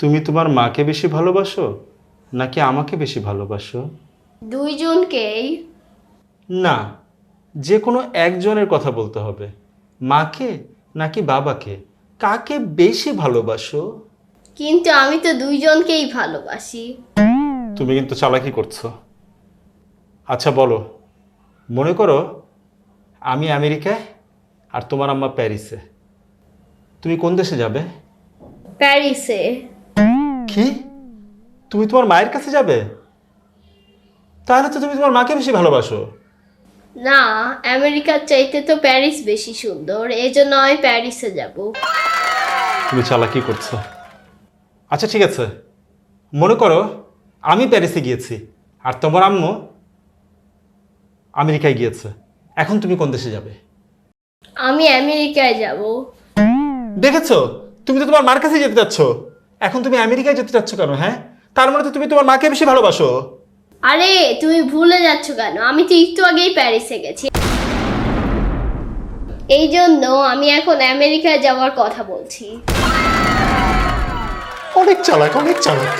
তুমি তোমার মাকে বেশি ভালোবাসো নাকি আমাকে বেশি ভালোবাসো? দুইজনকেই। না, যে কোনো একজনের কথা বলতে হবে। মাকে নাকি বাবাকে, কাকে বেশি ভালোবাসো? কিন্তু আমি তো দুইজনকেই ভালোবাসি। তুমি কিন্তু চালাকি করছো। আচ্ছা বলো, মনে করো আমি আমেরিকায় আর তোমার আম্মা প্যারিসে, তুমি কোন দেশে যাবে? প্যারিসে। কি, তুমি তোমার মায়ের কাছে যাবে? তাহলে তো তুমি তোমার মাকে বেশি ভালোবাসো। না, আমেরিকার চাইতে তো প্যারিস বেশি সুন্দর, এজন্য আমি প্যারিসে যাব। তুমি চালাকি করছো। আচ্ছা ঠিক আছে, মনে করো আমি প্যারিসে গিয়েছি আর তোমার আম্মু আমেরিকায় গিয়েছে, এখন তুমি কোন দেশে যাবে? আমি আমেরিকায় যাব। দেখেছো, তুমি তো তোমার মার কাছে যেতে চাচ্ছ, এখন তুমি আমেরিকায় যেতে চাচ্ছ কেন? হ্যাঁ, তার মানে তো তুমি তোমার মাকে বেশি ভালোবাসো। আরে তুমি ভুলে যাচ্ছ কেন? আমি তো একটু আগেই প্যারিসে গেছি। এই জন্য আমি এখন আমেরিকায় যাওয়ার কথা বলছি। অনেক চালাক, অনেক চালাক।